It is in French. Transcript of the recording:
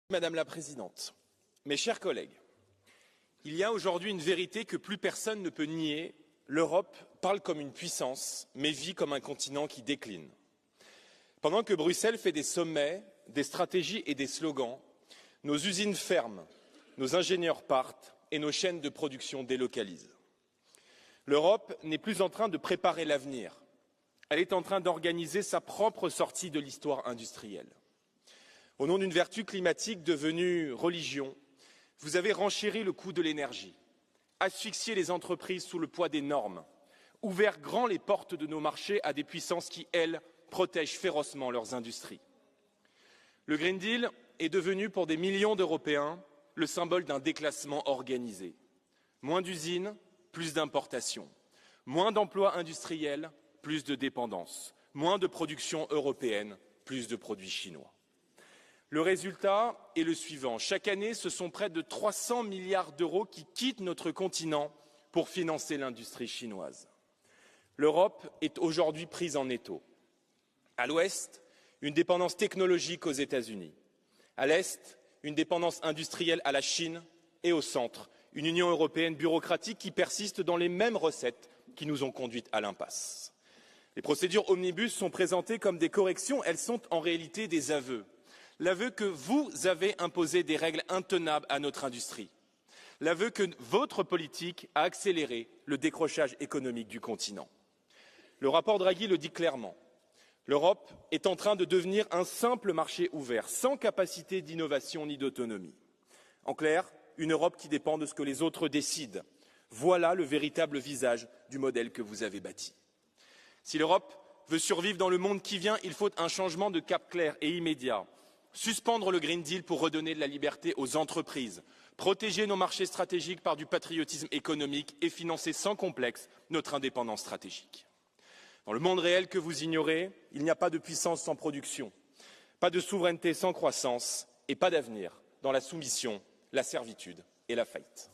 Madame la Présidente, mes chers collègues, il y a aujourd'hui une vérité que plus personne ne peut nier. L'Europe parle comme une puissance, mais vit comme un continent qui décline. Pendant que Bruxelles fait des sommets, des stratégies et des slogans, nos usines ferment, nos ingénieurs partent et nos chaînes de production délocalisent. L'Europe n'est plus en train de préparer l'avenir, elle est en train d'organiser sa propre sortie de l'histoire industrielle. Au nom d'une vertu climatique devenue religion, vous avez renchéri le coût de l'énergie, asphyxié les entreprises sous le poids des normes, ouvert grand les portes de nos marchés à des puissances qui, elles, protègent férocement leurs industries. Le Green Deal est devenu pour des millions d'Européens le symbole d'un déclassement organisé. Moins d'usines, plus d'importations. Moins d'emplois industriels, plus de dépendance. Moins de production européenne, plus de produits chinois. Le résultat est le suivant. Chaque année, ce sont près de 300 milliards d'euros qui quittent notre continent pour financer l'industrie chinoise. L'Europe est aujourd'hui prise en étau. À l'ouest, une dépendance technologique aux États-Unis. À l'est, une dépendance industrielle à la Chine. Et au centre, une Union européenne bureaucratique qui persiste dans les mêmes recettes qui nous ont conduites à l'impasse. Les procédures omnibus sont présentées comme des corrections, elles sont en réalité des aveux. L'aveu que vous avez imposé des règles intenables à notre industrie. L'aveu que votre politique a accéléré le décrochage économique du continent. Le rapport Draghi le dit clairement. L'Europe est en train de devenir un simple marché ouvert, sans capacité d'innovation ni d'autonomie. En clair, une Europe qui dépend de ce que les autres décident. Voilà le véritable visage du modèle que vous avez bâti. Si l'Europe veut survivre dans le monde qui vient, il faut un changement de cap clair et immédiat. Suspendre le Green Deal pour redonner de la liberté aux entreprises, protéger nos marchés stratégiques par du patriotisme économique et financer sans complexe notre indépendance stratégique. Dans le monde réel que vous ignorez, il n'y a pas de puissance sans production, pas de souveraineté sans croissance et pas d'avenir dans la soumission, la servitude et la faillite.